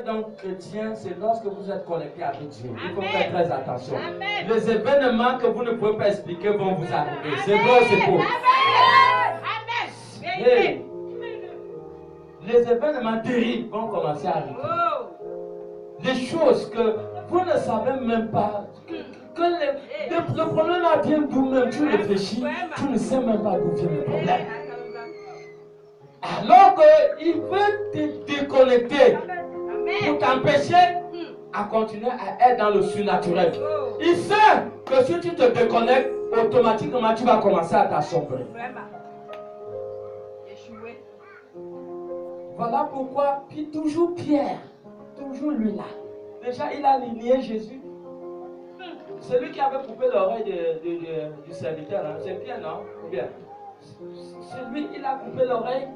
Donc, chrétien, c'est lorsque vous êtes connecté avec Dieu. Il faut faire très attention. Amen. Les événements que vous ne pouvez pas expliquer vont vous arriver. C'est vrai ou c'est faux? Hey, les événements terribles vont commencer à arriver. Les choses que vous ne savez même pas. Le problème vient d'où même. Tu réfléchis, tu ne sais même pas d'où vient le problème. Alors qu'il veut te déconnecter pour t'empêcher à continuer à être dans le surnaturel. Il sait que si tu te déconnectes, automatiquement tu vas commencer à t'assombrer. Voilà pourquoi toujours Pierre, toujours lui là. Déjà il a lié Jésus. Celui qui avait coupé l'oreille du serviteur, hein? C'est Pierre, non? Bien. C'est lui, il a coupé l'oreille.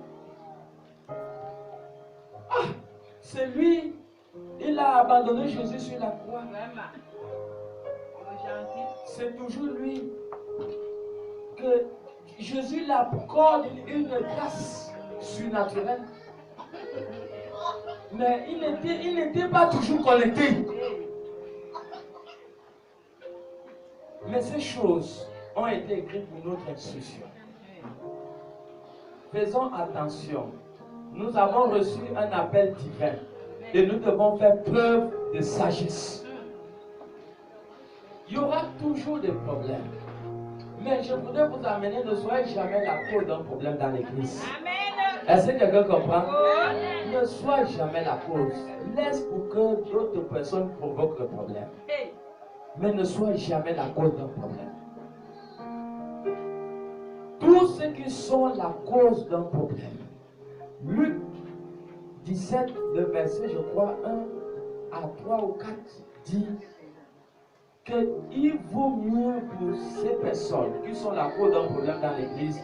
C'est lui, il a abandonné Jésus sur la croix. C'est toujours lui que Jésus l'accorde une grâce surnaturelle. Mais il n'était pas toujours connecté. Mais ces choses ont été écrites pour notre instruction. Faisons attention. Nous avons reçu un appel divin et nous devons faire preuve de sagesse. Il y aura toujours des problèmes. Mais je voudrais vous amener, ne soyez jamais la cause d'un problème dans l'église. Est-ce que quelqu'un comprend? Ne sois jamais la cause. Laisse pour que d'autres personnes provoquent le problème. Mais ne sois jamais la cause d'un problème. Tous ceux qui sont la cause d'un problème. Luc 17, le verset, je crois, 1 à 3 ou 4, dit qu'il vaut mieux pour ces personnes qui sont la cause d'un problème dans l'église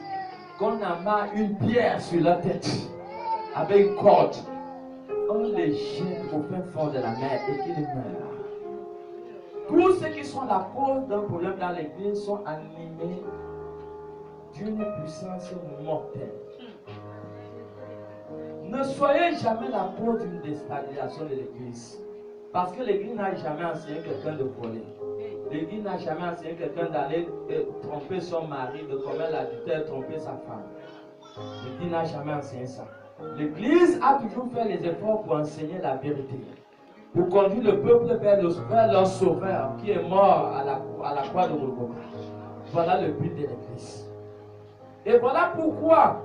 qu'on amarre une pierre sur leur tête avec une corde, on les jette au fin fond de la mer et qu'ils meurent. Tous ceux qui sont la cause d'un problème dans l'église sont animés d'une puissance mortelle. Ne soyez jamais la cause d'une déstabilisation de l'église. Parce que l'église n'a jamais enseigné quelqu'un de voler. L'église n'a jamais enseigné quelqu'un d'aller tromper son mari, de commettre l'adultère, tromper sa femme. L'église n'a jamais enseigné ça. L'église a toujours fait les efforts pour enseigner la vérité. Pour conduire le peuple vers leur sauveur qui est mort à la croix de Golgotha. Voilà le but de l'église. Et voilà pourquoi,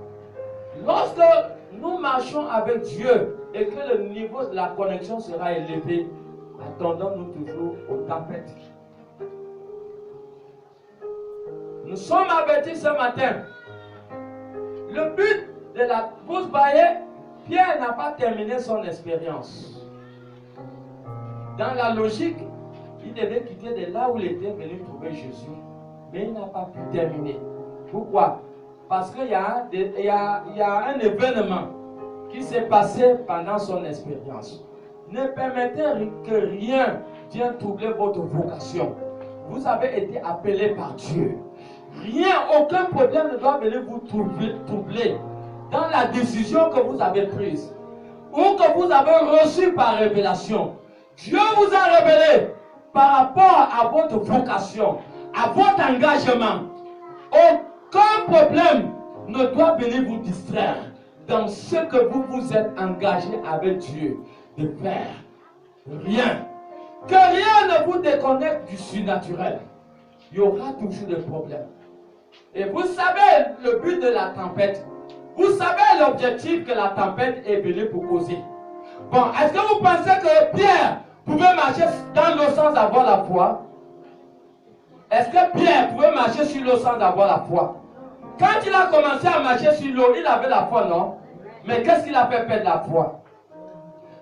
lorsque nous marchons avec Dieu et que le niveau de la connexion sera élevé, attendons-nous toujours aux tempêtes. Nous sommes avertis ce matin. Le but de la pause baillée, Pierre n'a pas terminé son expérience. Dans la logique, il devait quitter de là où il était venu trouver Jésus. Mais il n'a pas pu terminer. Pourquoi? Parce qu'il y a un événement qui s'est passé pendant son expérience. Ne permettez que rien vienne troubler votre vocation. Vous avez été appelé par Dieu. Rien, aucun problème ne doit venir vous troubler dans la décision que vous avez prise ou que vous avez reçue par révélation. Dieu vous a révélé par rapport à votre vocation, à votre engagement. Aucun problème ne doit venir vous distraire dans ce que vous vous êtes engagé avec Dieu de faire. Rien. Que rien ne vous déconnecte du surnaturel. Il y aura toujours des problèmes. Et vous savez le but de la tempête. Vous savez l'objectif que la tempête est venue pour causer. Bon, est-ce que vous pensez que Pierre pouvait marcher dans l'eau sans avoir la foi? Est-ce que Pierre pouvait marcher sur l'eau sans avoir la foi? Quand il a commencé à marcher sur l'eau, il avait la foi, non? Mais qu'est-ce qu'il a fait perdre la foi?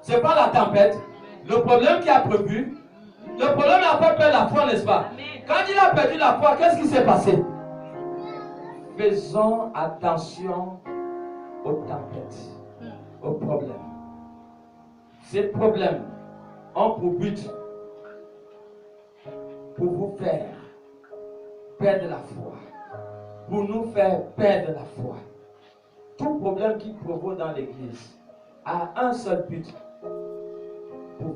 C'est pas la tempête. Le problème qui a prévu, le problème a fait perdre la foi, n'est-ce pas? Quand il a perdu la foi, qu'est-ce qui s'est passé? Faisons attention aux tempêtes, aux problèmes. Ces problèmes ont pour but pour vous faire perdre la foi, pour nous faire perdre la foi. Tout problème qui provoque dans l'église a un seul but,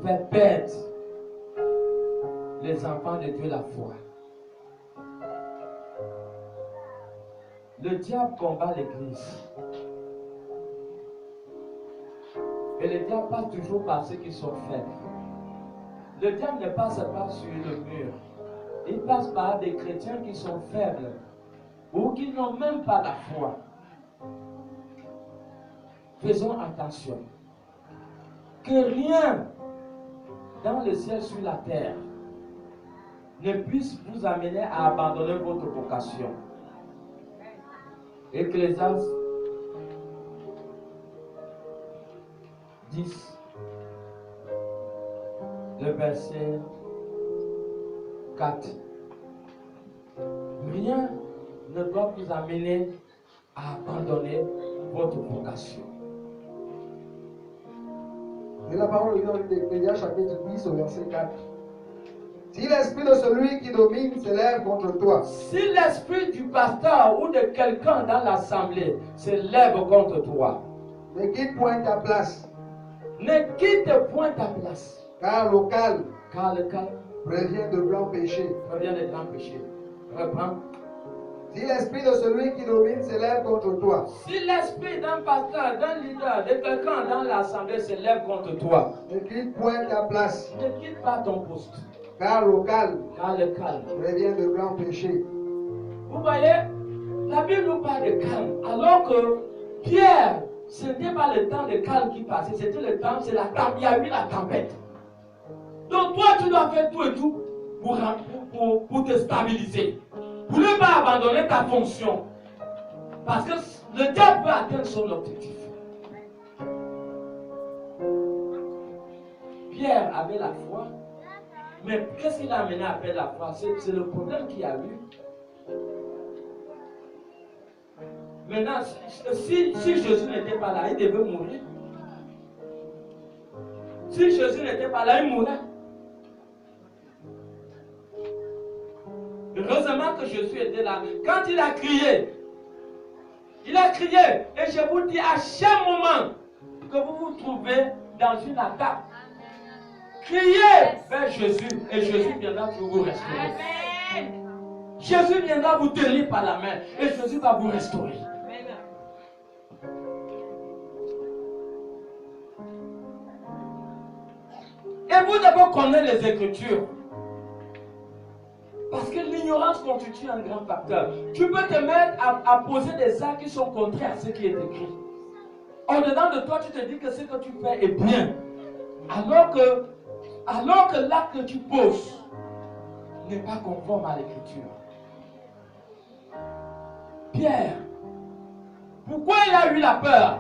pour faire perdre les enfants de Dieu la foi. Le diable combat l'église. Et le diable passe toujours par ceux qui sont faibles. Le diable ne passe pas sur le mur. Il passe par des chrétiens qui sont faibles ou qui n'ont même pas la foi. Faisons attention. Que rien dans le ciel sur la terre ne puisse vous amener à abandonner votre vocation. Ecclésiaste 10, le verset 4. Rien ne doit vous amener à abandonner votre vocation. Et la parole est dans l'Ecclésiaste chapitre 10 au verset 4. Si l'esprit de celui qui domine s'élève contre toi, Si l'esprit du pasteur ou de quelqu'un dans l'assemblée s'élève contre toi, ne quitte point ta place, ne quitte point ta place, car le calme car le calme prévient de grands péchés. revient des grands péchés. Reprends. Si l'esprit de celui qui domine s'élève contre toi, Si l'esprit d'un pasteur, d'un leader, de quelqu'un dans l'assemblée s'élève contre toi, ne quitte point ta place, ne quitte pas ton poste, car le calme car le calme. prévient de grands péchés. Vous voyez, la Bible nous parle de calme, alors que Pierre, ce n'était pas le temps de calme qui passait, c'était le temps, c'est la tempête, il y a eu la tempête. Donc toi, tu dois faire tout et tout pour te stabiliser, pour ne pas abandonner ta fonction. Parce que le diable peut atteindre son objectif. Pierre avait la foi, mais qu'est-ce qu'il a amené à perdre la foi? C'est le problème qu'il y a eu. Maintenant, si Jésus n'était pas là, il devait mourir. Si Jésus n'était pas là, il mourrait. Heureusement que Jésus était là. Quand il a crié, et je vous dis, à chaque moment que vous vous trouvez dans une attaque, criez vers Jésus et Jésus viendra pour vous restaurer. Jésus viendra vous tenir par la main et Jésus va vous restaurer. Et vous devez connaître les Écritures. Parce que l'ignorance constitue un grand facteur. Tu peux te mettre à poser des actes qui sont contraires à ce qui est écrit. Au-dedans de toi, tu te dis que ce que tu fais est bien. Alors que l'acte que tu poses n'est pas conforme à l'Écriture. Pierre, pourquoi il a eu la peur?